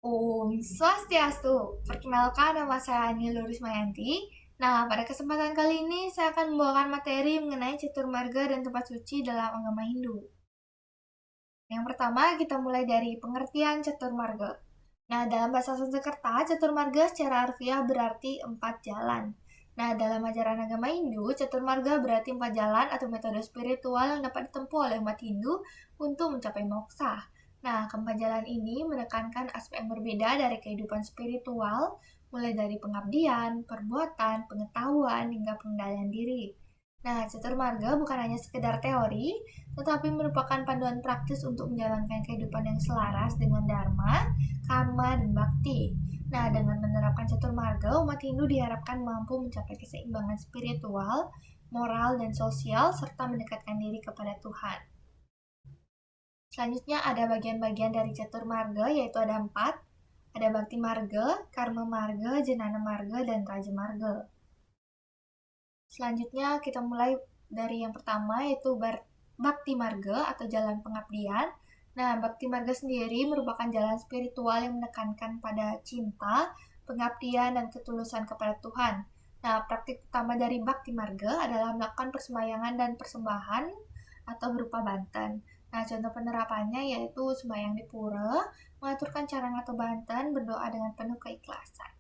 Om Swastiastu. Perkenalkan, nama saya Ani Lurismayanti. Nah, pada kesempatan kali ini saya akan membawakan materi mengenai catur marga dan tempat suci dalam agama Hindu. Yang pertama, kita mulai dari pengertian catur marga. Nah, dalam bahasa Sanskerta, catur marga secara harfiah berarti 4 jalan. Nah, dalam ajaran agama Hindu, catur marga berarti 4 jalan atau metode spiritual yang dapat ditempuh oleh umat Hindu untuk mencapai moksha. Nah, keempat jalan ini menekankan aspek yang berbeda dari kehidupan spiritual, mulai dari pengabdian, perbuatan, pengetahuan, hingga pengendalian diri. Nah, catur marga bukan hanya sekedar teori, tetapi merupakan panduan praktis untuk menjalankan kehidupan yang selaras dengan dharma, karma, dan bakti. Nah, dengan menerapkan catur marga, umat Hindu diharapkan mampu mencapai keseimbangan spiritual, moral, dan sosial, serta mendekatkan diri kepada Tuhan. Selanjutnya ada bagian-bagian dari catur marga, yaitu ada 4. Ada bakti marga, karma marga, jenana marga, dan raja marga. Selanjutnya kita mulai dari yang pertama, yaitu bakti marga atau jalan pengabdian. Nah, bakti marga sendiri merupakan jalan spiritual yang menekankan pada cinta, pengabdian, dan ketulusan kepada Tuhan. Nah, praktik utama dari bakti marga adalah melakukan persembahyangan dan persembahan atau berupa banten. Nah, contoh penerapannya yaitu sembahyang di pura, mengaturkan carang atau banten, berdoa dengan penuh keikhlasan.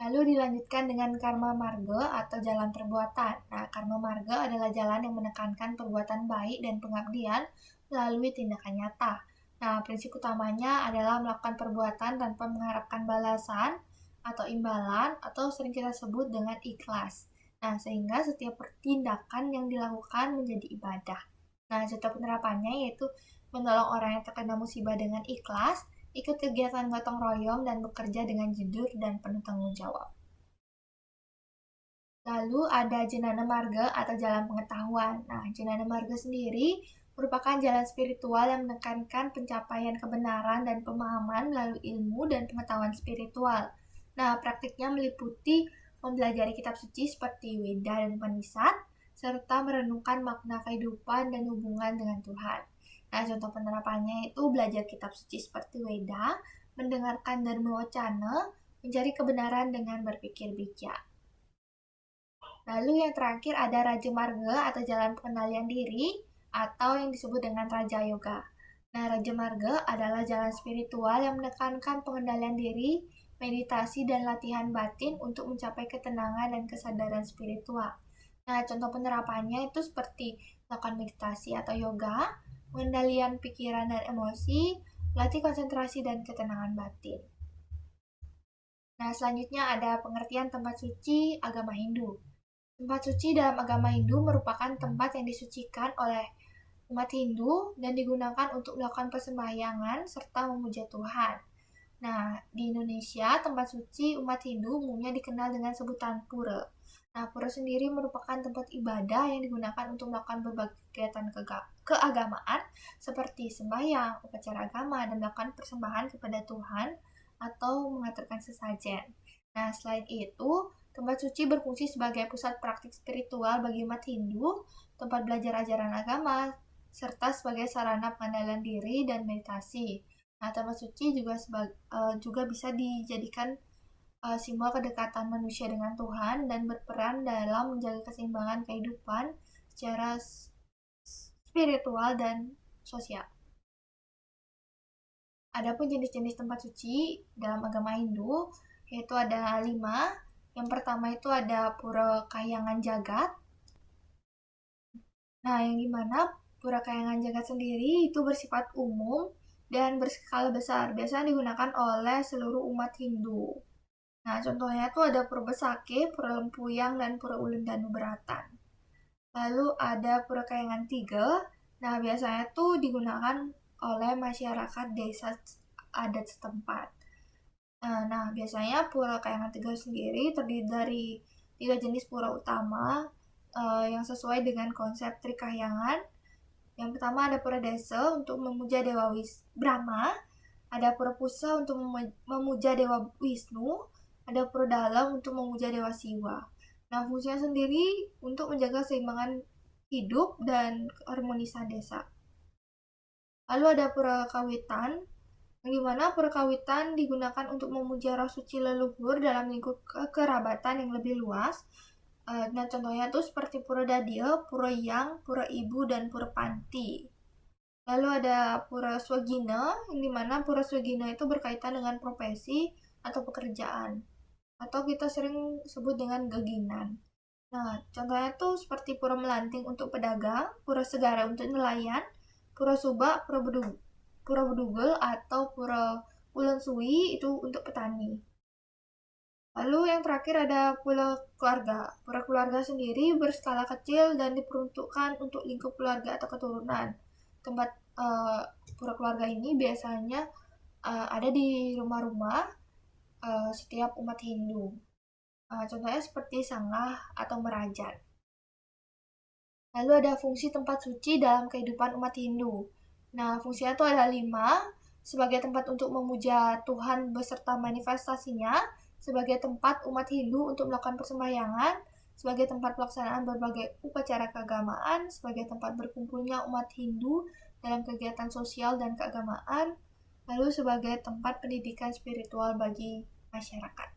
Lalu dilanjutkan dengan karma marga atau jalan perbuatan. Nah, karma marga adalah jalan yang menekankan perbuatan baik dan pengabdian melalui tindakan nyata. Nah, prinsip utamanya adalah melakukan perbuatan tanpa mengharapkan balasan atau imbalan atau sering kita sebut dengan ikhlas. Nah, sehingga setiap tindakan yang dilakukan menjadi ibadah. Nah, contoh penerapannya yaitu menolong orang yang terkena musibah dengan ikhlas, ikut kegiatan gotong royong, dan bekerja dengan jujur dan penuh tanggung jawab. Lalu ada jenana marga atau jalan pengetahuan. Nah, jenana marga sendiri merupakan jalan spiritual yang menekankan pencapaian kebenaran dan pemahaman melalui ilmu dan pengetahuan spiritual. Nah, praktiknya meliputi mempelajari kitab suci seperti Weda dan Upanishad, serta merenungkan makna kehidupan dan hubungan dengan Tuhan. Nah, contoh penerapannya itu belajar kitab suci seperti Weda, mendengarkan Dharma Wacana, mencari kebenaran dengan berpikir bijak. Lalu yang terakhir ada Raja Marga atau jalan pengendalian diri atau yang disebut dengan Raja Yoga. Nah, Raja Marga adalah jalan spiritual yang menekankan pengendalian diri, meditasi, dan latihan batin untuk mencapai ketenangan dan kesadaran spiritual. Nah, contoh penerapannya itu seperti melakukan meditasi atau yoga, pengendalian pikiran dan emosi, melatih konsentrasi dan ketenangan batin. Nah, selanjutnya ada pengertian tempat suci agama Hindu. Tempat suci dalam agama Hindu merupakan tempat yang disucikan oleh umat Hindu dan digunakan untuk melakukan persembahyangan serta memuja Tuhan. Nah, di Indonesia, tempat suci umat Hindu umumnya dikenal dengan sebutan pura. Nah, pura sendiri merupakan tempat ibadah yang digunakan untuk melakukan berbagai kegiatan keagamaan seperti sembahyang, upacara agama, dan melakukan persembahan kepada Tuhan atau mengaturkan sesajen. Nah, selain itu, tempat suci berfungsi sebagai pusat praktik spiritual bagi umat Hindu, tempat belajar ajaran agama, serta sebagai sarana pengendalian diri dan meditasi. Nah, tempat suci juga bisa dijadikan simbol kedekatan manusia dengan Tuhan dan berperan dalam menjaga keseimbangan kehidupan secara spiritual dan sosial. Adapun jenis-jenis tempat suci dalam agama Hindu yaitu ada 5. Yang pertama itu ada Pura Kahyangan Jagat. Nah, yang dimana Pura Kahyangan Jagat sendiri itu bersifat umum dan berskala besar. Biasanya digunakan oleh seluruh umat Hindu. Nah, contohnya itu ada Pura Besake, Pura Lempuyang, dan Pura Ulun Danu Beratan. Lalu ada Pura Kahyangan 3. Nah, biasanya itu digunakan oleh masyarakat desa adat setempat. Nah, biasanya Pura Kahyangan 3 sendiri terdiri dari 3 jenis pura utama yang sesuai dengan konsep Trikahyangan. Yang pertama ada Pura Desa untuk memuja Dewa Brahma, ada Pura Pusa untuk memuja Dewa Wisnu, ada Pura Dalam untuk memuja Dewa Siwa. Nah, fungsinya sendiri untuk menjaga keseimbangan hidup dan keharmonisan desa. Lalu ada Pura Kawitan yang dimana pura kawitan digunakan untuk memuja roh suci leluhur dalam lingkup kekerabatan yang lebih luas. Nah, contohnya tuh seperti pura dadio, pura yang, pura ibu, dan pura panti. Lalu ada pura swagina, yang dimana pura swagina itu berkaitan dengan profesi atau pekerjaan. Atau kita sering sebut dengan geginan. Nah, contohnya tuh seperti pura melanting untuk pedagang, pura segara untuk nelayan, pura subak, pura bedugel, atau pura ulen suwi itu untuk petani. Lalu yang terakhir ada pura keluarga. Pura keluarga sendiri berskala kecil dan diperuntukkan untuk lingkup keluarga atau keturunan. Tempat pura keluarga ini biasanya ada di rumah-rumah setiap umat Hindu. Contohnya seperti sanggah atau merajat. Lalu ada fungsi tempat suci dalam kehidupan umat Hindu. Nah, fungsinya itu ada 5, sebagai tempat untuk memuja Tuhan beserta manifestasinya, sebagai tempat umat Hindu untuk melakukan persembahyangan, sebagai tempat pelaksanaan berbagai upacara keagamaan, sebagai tempat berkumpulnya umat Hindu dalam kegiatan sosial dan keagamaan, lalu sebagai tempat pendidikan spiritual bagi masyarakat.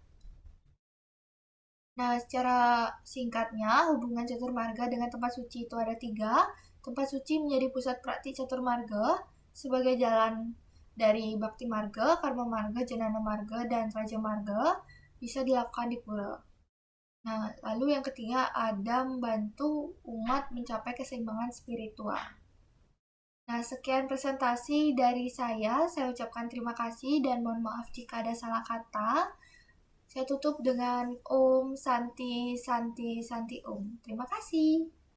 Nah, secara singkatnya, hubungan caturmarga dengan tempat suci itu ada 3. Tempat suci menjadi pusat praktik caturmarga sebagai jalan dari bakti marga, karma marga, janana marga, dan raja marga bisa dilakukan di pura. Nah, lalu yang ketiga ada membantu umat mencapai keseimbangan spiritual. Nah, sekian presentasi dari saya. Saya ucapkan terima kasih dan mohon maaf jika ada salah kata. Saya tutup dengan Om Santi Santi Santi Om. Terima kasih.